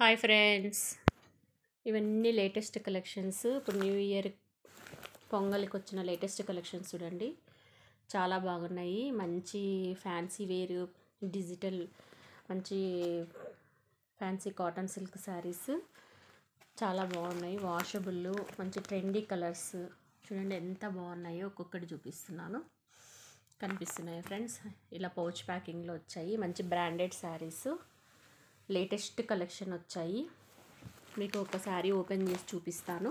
Hi friends, ఇవన్నీ latest collections. ఇప్పుడు new year పొంగల్కి వచ్చిన లేటెస్ట్ కలెక్షన్స్ చూడండి, చాలా బాగున్నాయి. మంచి ఫ్యాన్సీ వేర్, డిజిటల్, మంచి ఫ్యాన్సీ కాటన్ సిల్క్ శారీస్ చాలా బాగున్నాయి. వాషబుల్, మంచి ట్రెండీ కలర్స్ చూడండి ఎంత బాగున్నాయో. ఒక్కొక్కటి చూపిస్తున్నాను, కనిపిస్తున్నాయి ఫ్రెండ్స్. ఇలా పౌచ్ ప్యాకింగ్లో వచ్చాయి. మంచి బ్రాండెడ్ శారీస్, లేటెస్ట్ కలెక్షన్ వచ్చాయి. మీకు ఒక శారీ ఓపెన్ చేసి చూపిస్తాను.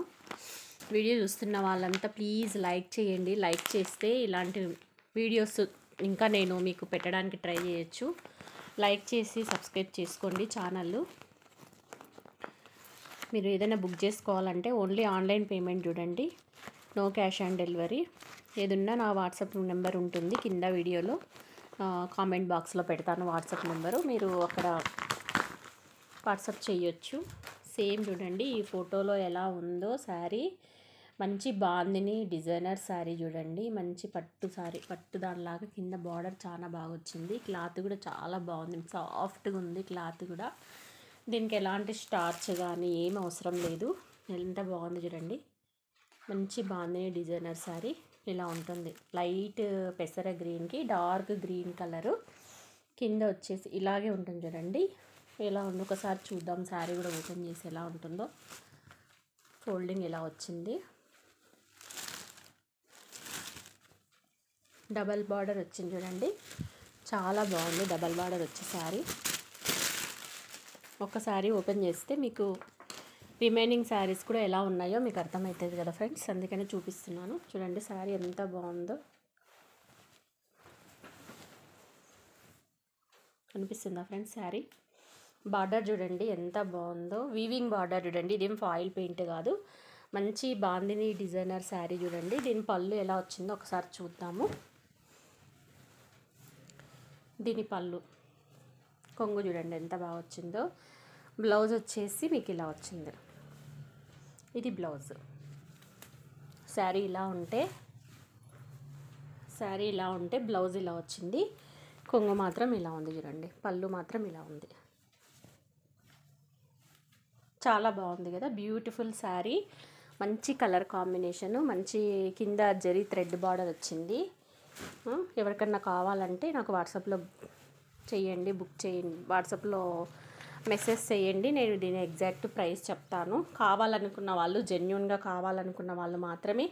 వీడియో చూస్తున్న వాళ్ళంతా ప్లీజ్ లైక్ చేయండి. లైక్ చేస్తే ఇలాంటి వీడియోస్ ఇంకా నేను మీకు పెట్టడానికి ట్రై చేయొచ్చు. లైక్ చేసి సబ్స్క్రైబ్ చేసుకోండి ఛానల్. మీరు ఏదైనా బుక్ చేసుకోవాలంటే ఓన్లీ ఆన్లైన్ పేమెంట్ చూడండి, నో క్యాష్ ఆన్ డెలివరీ. ఏదున్నా నా వాట్సాప్ నెంబర్ ఉంటుంది కింద వీడియోలో, కామెంట్ బాక్స్లో పెడతాను వాట్సాప్ నెంబరు. మీరు అక్కడ వాట్సాప్ చేయొచ్చు. సేమ్ చూడండి ఈ ఫోటోలో ఎలా ఉందో శారీ. మంచి బాందిని డిజైనర్ శారీ చూడండి. మంచి పట్టు శారీ, పట్టు దానిలాగా కింద బార్డర్ చాలా బాగా వచ్చింది. క్లాత్ కూడా చాలా బాగుంది, సాఫ్ట్గా ఉంది క్లాత్ కూడా. దీనికి ఎలాంటి స్టార్చ్ కానీ ఏం అవసరం లేదు. ఎంత బాగుంది చూడండి. మంచి బాందిని డిజైనర్ శారీ ఇలా ఉంటుంది. లైట్ పెసర గ్రీన్కి డార్క్ గ్రీన్ కలరు, కింద వచ్చేసి ఇలాగే ఉంటుంది చూడండి. ఎలా ఉంది ఒకసారి చూద్దాం. శారీ కూడా ఓపెన్ చేసి ఎలా ఉంటుందో. ఫోల్డింగ్ ఇలా వచ్చింది, డబల్ బార్డర్ వచ్చింది చూడండి, చాలా బాగుంది. డబల్ బార్డర్ వచ్చే శారీ. ఒక శారీ ఓపెన్ చేస్తే మీకు రిమైనింగ్ శారీస్ కూడా ఎలా ఉన్నాయో మీకు అర్థమవుతుంది కదా ఫ్రెండ్స్, అందుకని చూపిస్తున్నాను. చూడండి శారీ ఎంత బాగుందో, కనిపిస్తుందా ఫ్రెండ్స్ శారీ. బార్డర్ చూడండి ఎంత బాగుందో, వీవింగ్ బార్డర్ చూడండి. ఇదేం ఫాయిల్ పెయింట్ కాదు, మంచి బాందిని డిజైనర్ శారీ చూడండి. దీని పళ్ళు ఎలా వచ్చిందో ఒకసారి చూద్దాము. దీని పళ్ళు కొంగు చూడండి ఎంత బాగా వచ్చిందో. బ్లౌజ్ వచ్చేసి మీకు ఇలా వచ్చింది. ఇది బ్లౌజ్. శారీ ఇలా ఉంటే బ్లౌజ్ ఇలా వచ్చింది. కొంగు మాత్రం ఇలా ఉంది చూడండి. పళ్ళు మాత్రం ఇలా ఉంది. చాలా బాగుంది కదా, బ్యూటిఫుల్ శారీ. మంచి కలర్ కాంబినేషను, మంచి కింద జరీ థ్రెడ్ బార్డర్ వచ్చింది. ఎవరికన్నా కావాలంటే నాకు వాట్సాప్లో చేయండి, బుక్ చేయండి. వాట్సాప్లో మెసేజ్ చేయండి, నేను దీని ఎగ్జాక్ట్ ప్రైస్ చెప్తాను. కావాలనుకున్న వాళ్ళు, జెన్యున్గా కావాలనుకున్న వాళ్ళు మాత్రమే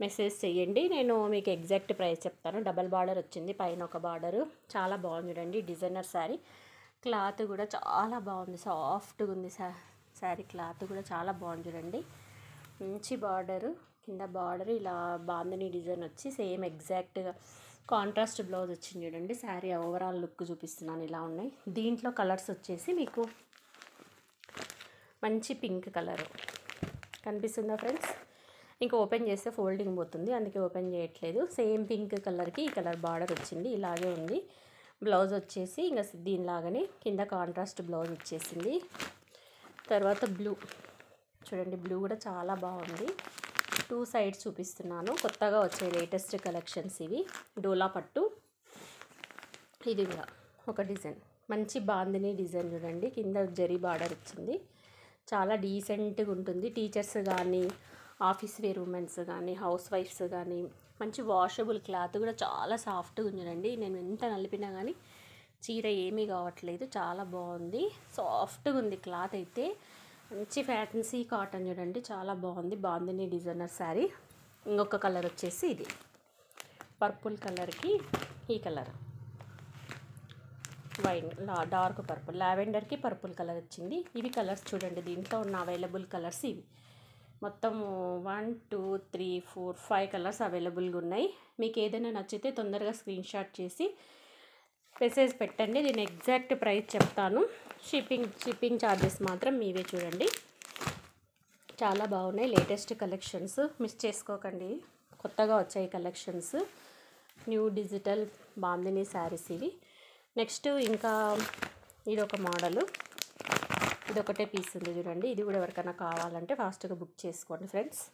మెసేజ్ చేయండి, నేను మీకు ఎగ్జాక్ట్ ప్రైస్ చెప్తాను. డబల్ బార్డర్ వచ్చింది, పైన ఒక బార్డరు. చాలా బాగుంది చూడండి డిజైనర్ శారీ. క్లాత్ కూడా చాలా బాగుంది, సాఫ్ట్గా ఉంది. శారీ క్లాత్ కూడా చాలా బాగుంది చూడండి. మంచి బార్డరు, కింద బార్డర్ ఇలా బాందిని డిజైన్ వచ్చి సేమ్ ఎగ్జాక్ట్గా కాంట్రాస్ట్ బ్లౌజ్ వచ్చింది చూడండి. శారీ ఓవరాల్ లుక్ చూపిస్తున్నాను, ఇలా ఉన్నాయి. దీంట్లో కలర్స్ వచ్చేసి మీకు మంచి పింక్ కలరు కనిపిస్తుందా ఫ్రెండ్స్. ఇంకా ఓపెన్ చేస్తే ఫోల్డింగ్ పోతుంది, అందుకే ఓపెన్ చేయట్లేదు. సేమ్ పింక్ కలర్కి ఈ కలర్ బార్డర్ వచ్చింది, ఇలాగే ఉంది. బ్లౌజ్ వచ్చేసి ఇంకా దీనిలాగానే కింద కాంట్రాస్ట్ బ్లౌజ్ వచ్చేసింది. తర్వాత బ్లూ చూడండి, బ్లూ కూడా చాలా బాగుంది. 2 సైడ్స్ చూపిస్తున్నాను, కొత్తగా వచ్చే లేటెస్ట్ కలెక్షన్స్ ఇవి. డోలా పట్టు. ఇది కూడా ఒక డిజైన్, మంచి బాందిని డిజైన్ చూడండి. కింద జరీ బార్డర్ వచ్చింది, చాలా డీసెంట్గా ఉంటుంది. టీచర్స్ కానీ, ఆఫీస్ వేర్ ఉమెన్స్ కానీ, హౌస్ వైఫ్స్ కానీ. మంచి వాషబుల్ క్లాత్ కూడా చాలా సాఫ్ట్గా ఉంది చూడండి. నేను ఎంత నలిపినా కానీ చీర ఏమీ కావట్లేదు, చాలా బాగుంది. సాఫ్ట్గా ఉంది క్లాత్ అయితే. మంచి ఫ్యాన్సీ కాటన్ చూడండి, చాలా బాగుంది. బాందిని డిజైనర్ శారీ. ఇంకొక కలర్ వచ్చేసి ఇది పర్పుల్ కలర్కి ఈ కలర్ వైన్ డార్క్ పర్పుల్, లావెండర్కి పర్పుల్ కలర్ వచ్చింది. ఇవి కలర్స్ చూడండి, దీంట్లో ఉన్న అవైలబుల్ కలర్స్ ఇవి. మొత్తం 1 2 3 4 5 కలర్స్ అవైలబుల్గా ఉన్నాయి. మీకు ఏదైనా నచ్చితే తొందరగా స్క్రీన్ షాట్ చేసి మెసేజ్ పెట్టండి, దీని ఎగ్జాక్ట్ ప్రైస్ చెప్తాను. షిప్పింగ్ ఛార్జెస్ మాత్రం మీవే చూడండి. చాలా బాగున్నాయి లేటెస్ట్ కలెక్షన్స్, మిస్ చేసుకోకండి. కొత్తగా వచ్చాయి collections, new digital bandhani saris ఇవి. నెక్స్ట్ ఇంకా ఇదొక మోడలు, ఇదొకటే పీస్ ఉంది చూడండి. ఇది కూడా ఎవరికైనా కావాలంటే ఫాస్ట్గా బుక్ చేసుకోండి ఫ్రెండ్స్.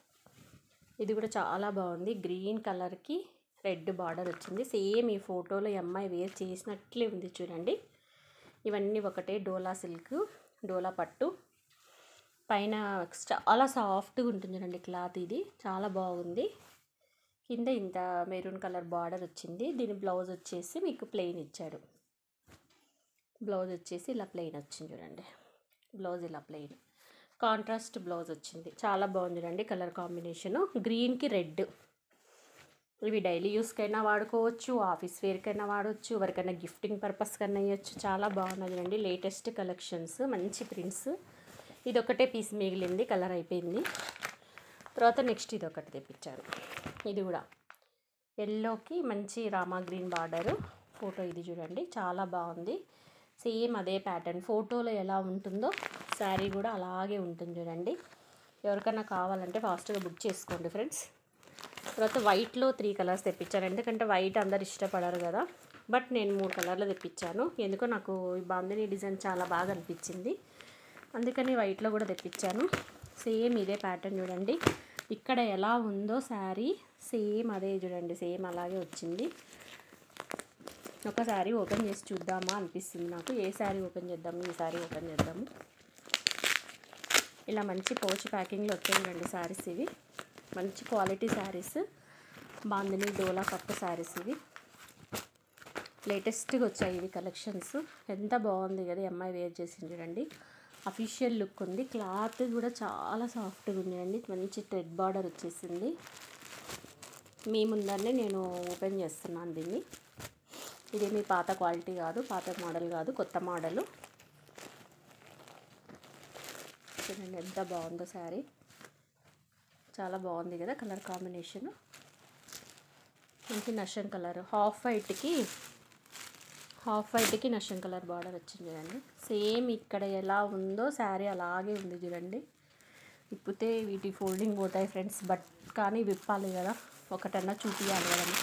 ఇది కూడా చాలా బాగుంది. గ్రీన్ కలర్కి రెడ్ బార్డర్ వచ్చింది. సేమ్ ఈ ఫోటోలో అమ్మాయి వేర్ చేసినట్లే ఉంది చూడండి. ఇవన్నీ ఒకటే డోలా సిల్క్, డోలా పట్టు పైన చాలా సాఫ్ట్గా ఉంటుంది చూడండి క్లాత్. ఇది చాలా బాగుంది. కింద ఇంత మెరూన్ కలర్ బార్డర్ వచ్చింది. దీని బ్లౌజ్ వచ్చేసి మీకు ప్లెయిన్ ఇచ్చాడు. బ్లౌజ్ వచ్చేసి ఇలా ప్లెయిన్ వచ్చింది చూడండి. బ్లౌజ్ ఇలా ప్లెయిన్ కాంట్రాస్ట్ బ్లౌజ్ వచ్చింది. చాలా బాగుంది చూడండి కలర్ కాంబినేషను. గ్రీన్కి రెడ్. ఇవి డైలీ యూస్కైనా వాడుకోవచ్చు, ఆఫీస్ వేర్కైనా వాడవచ్చు, ఎవరికైనా గిఫ్టింగ్ పర్పస్ కన్నా ఇవ్వచ్చు. చాలా బాగున్నది చూడండి. లేటెస్ట్ కలెక్షన్స్, మంచి ప్రింట్స్. ఇది ఒకటే పీస్ మిగిలింది, కలర్ అయిపోయింది. తర్వాత నెక్స్ట్ ఇది ఒకటి తెప్పించారు. ఇది కూడా ఎల్లోకి మంచి రామా గ్రీన్ బార్డరు. ఫోటో ఇది చూడండి, చాలా బాగుంది. సేమ్ అదే ప్యాటర్న్ ఫోటోలో ఎలా ఉంటుందో శారీ కూడా అలాగే ఉంటుంది చూడండి. ఎవరికైనా కావాలంటే ఫాస్ట్గా బుక్ చేసుకోండి ఫ్రెండ్స్. తర్వాత వైట్లో 3 కలర్స్ తెప్పించాను. ఎందుకంటే వైట్ అందరు ఇష్టపడరు కదా, బట్ నేను 3 కలర్లు తెప్పించాను. ఎందుకో నాకు ఈ బాందిని డిజైన్ చాలా బాగా అనిపించింది, అందుకని వైట్లో కూడా తెప్పించాను. సేమ్ ఇదే ప్యాటర్న్ చూడండి. ఇక్కడ ఎలా ఉందో శారీ సేమ్ అదే చూడండి, సేమ్ అలాగే వచ్చింది. ఒక శారీ ఓపెన్ చేసి చూద్దామా అనిపిస్తుంది నాకు. ఏ శారీ ఓపెన్ చేద్దాము? ఈ శారీ ఓపెన్ చేద్దాము. ఇలా మంచి పౌచ్ ప్యాకింగ్లో వచ్చాయి చూడండి శారీస్. ఇవి మంచి క్వాలిటీ శారీస్, బాందిని డోలా పట్టు శారీస్. ఇవి లేటెస్ట్గా వచ్చాయి ఇవి కలెక్షన్స్. ఎంత బాగుంది కదా, అమ్మాయి వేర్ చేసింది చూడండి. అఫీషియల్ లుక్ ఉంది. క్లాత్ కూడా చాలా సాఫ్ట్గా ఉంది అండి. మంచి థ్రెడ్ బార్డర్ వచ్చేసింది. మీ ముందరనే నేను ఓపెన్ చేస్తున్నాను దీన్ని. ఇది మీ పాత క్వాలిటీ కాదు, పాత మోడల్ కాదు, కొత్త మోడలు. చూడండి ఎంత బాగుందో శారీ. చాలా బాగుంది కదా కలర్ కాంబినేషన్. మంచి నషన్ కలర్, హాఫ్ వైట్కి నషన్ కలర్ బార్డర్ వచ్చింది చూడండి. సేమ్ ఇక్కడ ఎలా ఉందో శారీ అలాగే ఉంది చూడండి. విప్పితే వీటి ఫోల్డింగ్ పోతాయి ఫ్రెండ్స్, బట్ కానీ విప్పాలి కదా, ఒకటన్నా చూపించాలి కదా.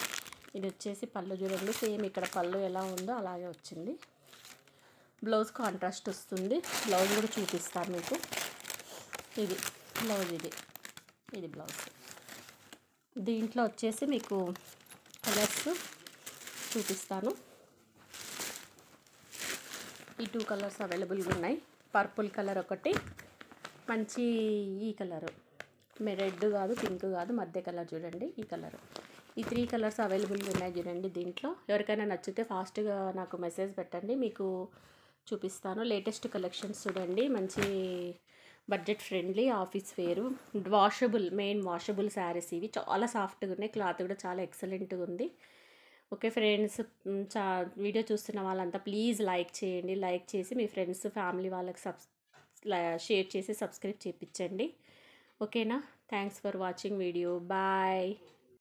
ఇది వచ్చేసి పళ్ళు చూడండి. సేమ్ ఇక్కడ పళ్ళు ఎలా ఉందో అలాగే వచ్చింది. బ్లౌజ్ కాంట్రాస్ట్ వస్తుంది. బ్లౌజ్ కూడా చూపిస్తాను మీకు. ఇది బ్లౌజ్, ఇది బ్లౌజ్. దీంట్లో వచ్చేసి మీకు కలర్స్ చూపిస్తాను. ఈ 2 కలర్స్ అవైలబుల్గా ఉన్నాయి. పర్పుల్ కలర్ ఒకటి, మంచి ఈ కలరు రెడ్ కాదు, పింక్ కాదు, మధ్య కలర్ చూడండి ఈ కలరు. ఈ 3 కలర్స్ అవైలబుల్గా ఉన్నాయి చూడండి. దీంట్లో ఎవరికైనా నచ్చితే ఫాస్ట్గా నాకు మెసేజ్ పెట్టండి, మీకు చూపిస్తాను. లేటెస్ట్ కలెక్షన్స్ చూడండి. మంచి బడ్జెట్ ఫ్రెండ్లీ ఆఫీస్ వేరు మెయిన్ వాషబుల్ శారీస్. ఇవి చాలా సాఫ్ట్గా ఉన్నాయి. క్లాత్ కూడా చాలా ఎక్సలెంట్గా ఉంది. ఓకే ఫ్రెండ్స్, వీడియో చూస్తున్న వాళ్ళంతా ప్లీజ్ లైక్ చేయండి. లైక్ చేసి మీ ఫ్రెండ్స్ ఫ్యామిలీ వాళ్ళకి షేర్ చేసి సబ్స్క్రైబ్ చేయించండి. ఓకేనా? Thanks for watching video. Bye.